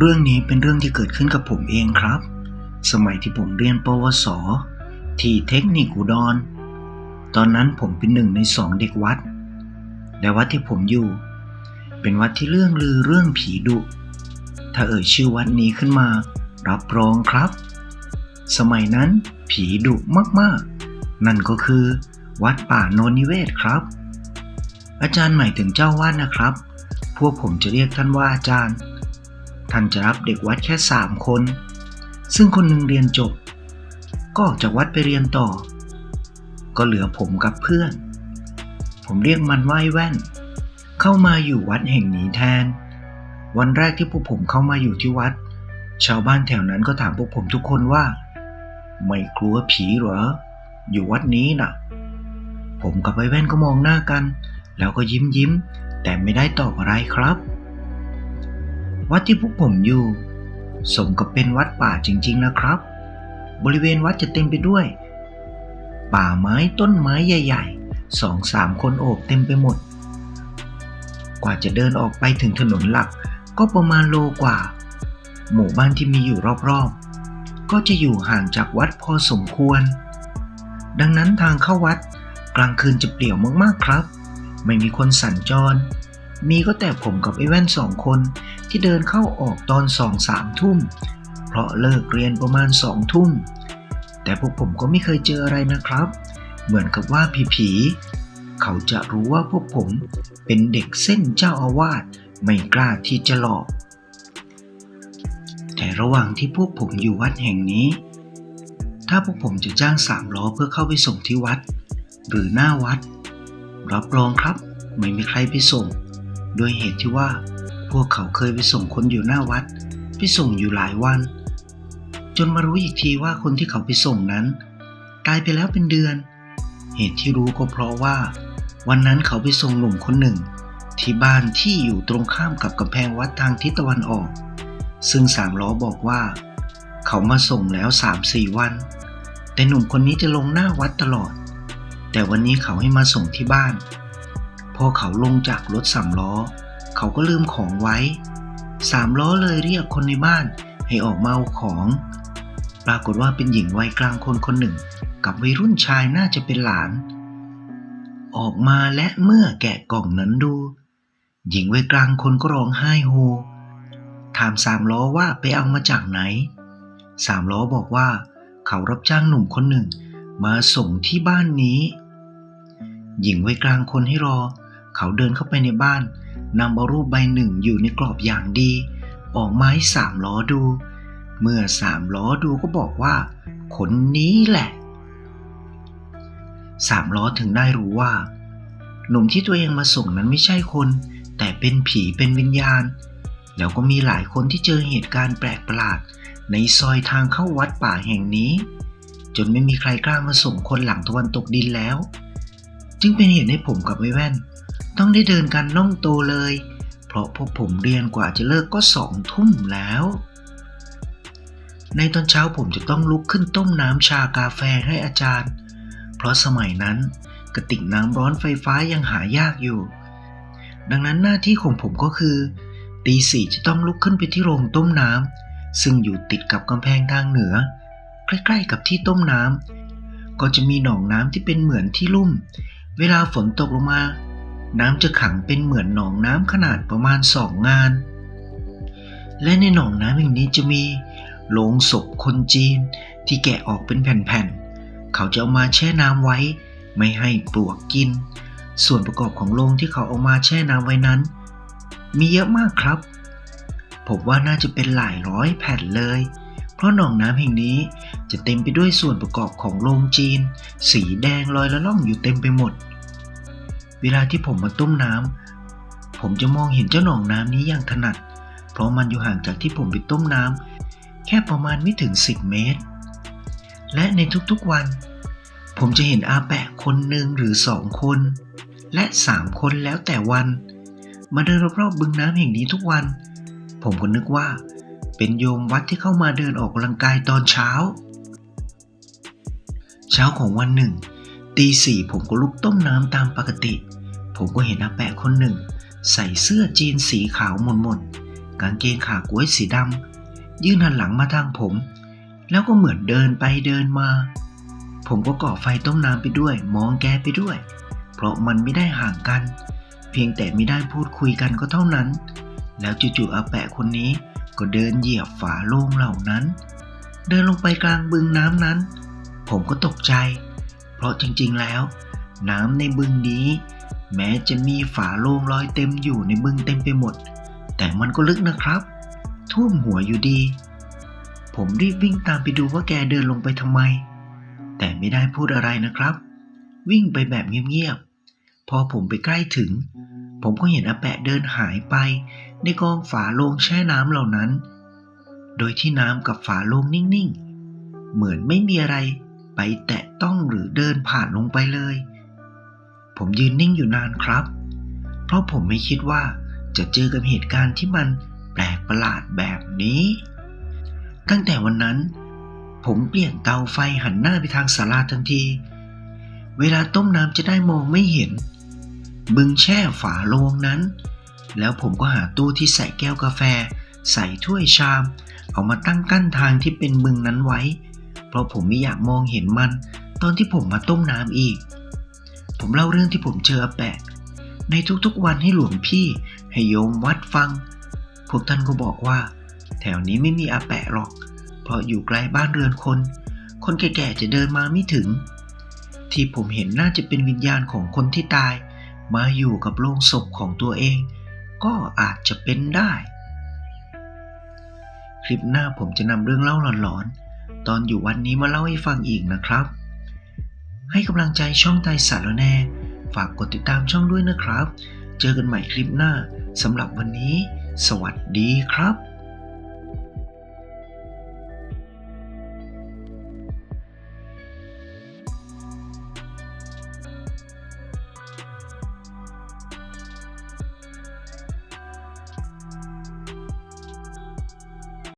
เรื่องนี้เป็นเรื่องที่เกิดขึ้นกับผมเองครับสมัยที่ผมเรียนปวสที่เทคนิคอุดรตอนนั้นผมเป็น1 ใน 2เด็กวัดและวัดที่ผมอยู่เป็นวัดที่เรื่องลือเรื่องผีดุถ้าเอ่ยชื่อวัดนี้ขึ้นมารับรองครับสมัยนั้นผีดุมากๆนั่นก็คือวัดป่าโนนนิเวศครับอาจารย์หมายถึงเจ้าวาดนะครับพวกผมจะเรียกท่านว่าอาจารย์ท่านจะรับเด็กวัดแค่3 คนซึ่งคนหนึ่งเรียนจบก็ออกจากวัดไปเรียนต่อก็เหลือผมกับเพื่อนผมเรียกมันว่าไอ้แว่นเข้ามาอยู่วัดแห่งนี้แทนวันแรกที่พวกผมเข้ามาอยู่ที่วัดชาวบ้านแถวนั้นก็ถามพวกผมทุกคนว่าไม่กลัวผีเหรออยู่วัดนี้น่ะผมกับไอ้แว่นก็มองหน้ากันแล้วก็ยิ้มแต่ไม่ได้ตอบอะไรครับวัดที่พวกผมอยู่สมกับเป็นวัดป่าจริงๆนะครับบริเวณวัดจะเต็มไปด้วยป่าไม้ต้นไม้ใหญ่ๆ2-3 คนโอบเต็มไปหมดกว่าจะเดินออกไปถึงถนนหลักก็ประมาณโลกว่าหมู่บ้านที่มีอยู่รอบๆก็จะอยู่ห่างจากวัดพอสมควรดังนั้นทางเข้าวัดกลางคืนจะเปลี่ยวมากๆครับไม่มีคนสัญจรมีก็แต่ผมกับไอ้แว่น2 คนที่เดินเข้าออกตอน 2-3 ทุ่มเพราะเลิกเรียนประมาณ2 ทุ่มแต่พวกผมก็ไม่เคยเจออะไรนะครับเหมือนกับว่าผีเขาจะรู้ว่าพวกผมเป็นเด็กเส้นเจ้าอาวาสไม่กล้าที่จะหลอกแต่ระหว่างที่พวกผมอยู่วัดแห่งนี้ถ้าพวกผมจะจ้าง3 ล้อเพื่อเข้าไปส่งที่วัดหรือหน้าวัดรับรองครับไม่มีใครไปส่งโดยเหตุที่ว่าพวกเขาเคยไปส่งคนอยู่หน้าวัดไปส่งอยู่หลายวันจนมารู้อีกทีว่าคนที่เขาไปส่งนั้นตายไปแล้วเป็นเดือนเหตุที่รู้ก็เพราะว่าวันนั้นเขาไปส่งหนุ่มคนหนึ่งที่บ้านที่อยู่ตรงข้ามกับกำแพงวัดทางทิศตะวันออกซึ่ง3 ล้อบอกว่าเขามาส่งแล้ว 3-4 วันแต่หนุ่มคนนี้จะลงหน้าวัดตลอดแต่วันนี้เขาให้มาส่งที่บ้านพอเขาลงจากรถ3 ล้อเขาก็ลืมของไว้3 ล้อเลยเรียกคนในบ้านให้ออกมาเอาของปรากฏว่าเป็นหญิงวัยกลางคนคนหนึ่งกับวัยรุ่นชายน่าจะเป็นหลานออกมาและเมื่อแกะกล่องนั้นดูหญิงวัยกลางคนก็ร้องไห้โฮถาม3 ล้อว่าไปเอามาจากไหน3 ล้อบอกว่าเขารับจ้างหนุ่มคนหนึ่งมาส่งที่บ้านนี้หญิงวัยกลางคนให้รอเขาเดินเข้าไปในบ้านนำเอารูปใบหนึ่งอยู่ในกรอบอย่างดีออกมาให้3 ล้อดูเมื่อ3 ล้อดูก็บอกว่าคนนี้แหละ3 ล้อถึงได้รู้ว่าหนุ่มที่ตัวเองมาส่งนั้นไม่ใช่คนแต่เป็นผีเป็นวิญญาณแล้วก็มีหลายคนที่เจอเหตุการณ์แปลกประหลาดในซอยทางเข้าวัดป่าแห่งนี้จนไม่มีใครกล้ามาส่งคนหลังตะวันตกดินแล้วจึงเป็นเหตุให้ผมกับไอ้แว่นต้องได้เดินกันน่องโตเลยเพราะพวกผมเรียนกว่าจะเลิกก็2 ทุ่มแล้วในตอนเช้าผมจะต้องลุกขึ้นต้มน้ำชากาแฟให้อาจารย์เพราะสมัยนั้นกระติกน้ำร้อนไฟฟ้ายังหายากอยู่ดังนั้นหน้าที่ของผมก็คือตี 4จะต้องลุกขึ้นไปที่โรงต้มน้ำซึ่งอยู่ติดกับกำแพงทางเหนือใกล้ๆกับที่ต้มน้ำก็จะมีหนองน้ำที่เป็นเหมือนที่ลุ่มเวลาฝนตกลงมาน้ำจะขังเป็นเหมือนหนองน้ำขนาดประมาณ2 งานและในหนองน้ำแห่งนี้จะมีโลงศพคนจีนที่แกะออกเป็นแผ่นๆเขาจะเอามาแช่น้ำไว้ไม่ให้ปลวกกินส่วนประกอบของโลงที่เขาเอามาแช่น้ำไว้นั้นมีเยอะมากครับผมว่าน่าจะเป็นหลายร้อยแผ่นเลยเพราะหนองน้ำแห่งนี้จะเต็มไปด้วยส่วนประกอบของโลงจีนสีแดงลอยละล่องอยู่เต็มไปหมดเวลาที่ผมมาต้มน้ำผมจะมองเห็นเจ้าหนองน้ำนี้อย่างถนัดเพราะมันอยู่ห่างจากที่ผมไปต้มน้ำแค่ประมาณไม่ถึง10 เมตรและในทุกๆวันผมจะเห็นอาแปะคนหนึ่งหรือ2 คนและ3 คนแล้วแต่วันมาเดินรอบๆบึงน้ำแห่งนี้ทุกวันผมก็นึกว่าเป็นโยมวัดที่เข้ามาเดินออกกำลังกายตอนเช้าของวันหนึ่งตี 4ผมก็ลุกต้มน้ำตามปกติผมก็เห็นอาแปะคนหนึ่งใส่เสื้อจีนสีขาวหม่น กางเกงขาก๊วยสีดำยื่นหันหลังมาทางผมแล้วก็เหมือนเดินไปเดินมาผมก็ก่อไฟต้มน้ำไปด้วยมองแกไปด้วยเพราะมันไม่ได้ห่างกันเพียงแต่ไม่ได้พูดคุยกันก็เท่านั้นแล้วจู่ๆอาแปะคนนี้ก็เดินเหยียบฝาโลงเหล่านั้นเดินลงไปกลางบึงน้ำนั้นผมก็ตกใจเพราะจริงๆแล้วน้ำในบึงนี้แม้จะมีฝาโลงลอยเต็มอยู่ในบึงเต็มไปหมดแต่มันก็ลึกนะครับท่วมหัวอยู่ดีผมรีบวิ่งตามไปดูว่าแกเดินลงไปทำไมแต่ไม่ได้พูดอะไรนะครับวิ่งไปแบบเงียบๆพอผมไปใกล้ถึงผมก็เห็นอาแปะเดินหายไปในกองฝาโลงแช่น้ำเหล่านั้นโดยที่น้ำกับฝาโลงนิ่งๆเหมือนไม่มีอะไรไปแตะต้องหรือเดินผ่านลงไปเลยผมยืนนิ่งอยู่นานครับเพราะผมไม่คิดว่าจะเจอกับเหตุการณ์ที่มันแปลกประหลาดแบบนี้ตั้งแต่วันนั้นผมเปลี่ยนเตาไฟหันหน้าไปทางศาลาทันทีเวลาต้มน้ำจะได้มองไม่เห็นบึงแช่ฝาโลงนั้นแล้วผมก็หาตู้ที่ใส่แก้วกาแฟใส่ถ้วยชามเอามาตั้งกั้นทางที่เป็นบึงนั้นไว้เพราะผมไม่อยากมองเห็นมันตอนที่ผมมาต้มน้ำอีกผมเล่าเรื่องที่ผมเจออาแปะในทุกๆวันให้หลวงพี่ให้โยมวัดฟังพวกท่านก็บอกว่าแถวนี้ไม่มีอาแปะหรอกเพราะอยู่ไกลบ้านเรือนคนแก่ๆจะเดินมาไม่ถึงที่ผมเห็นน่าจะเป็นวิญญาณของคนที่ตายมาอยู่กับโลงศพของตัวเองก็อาจจะเป็นได้คลิปหน้าผมจะนำเรื่องเล่าหลอนๆตอนอยู่วัดนี้มาเล่าให้ฟังอีกนะครับให้กำลังใจช่องไทยสารแนฝากกดติดตามช่องด้วยนะครับเจอกันใหม่คลิปหน้าสำหรับวันนี้สวัสดีครับ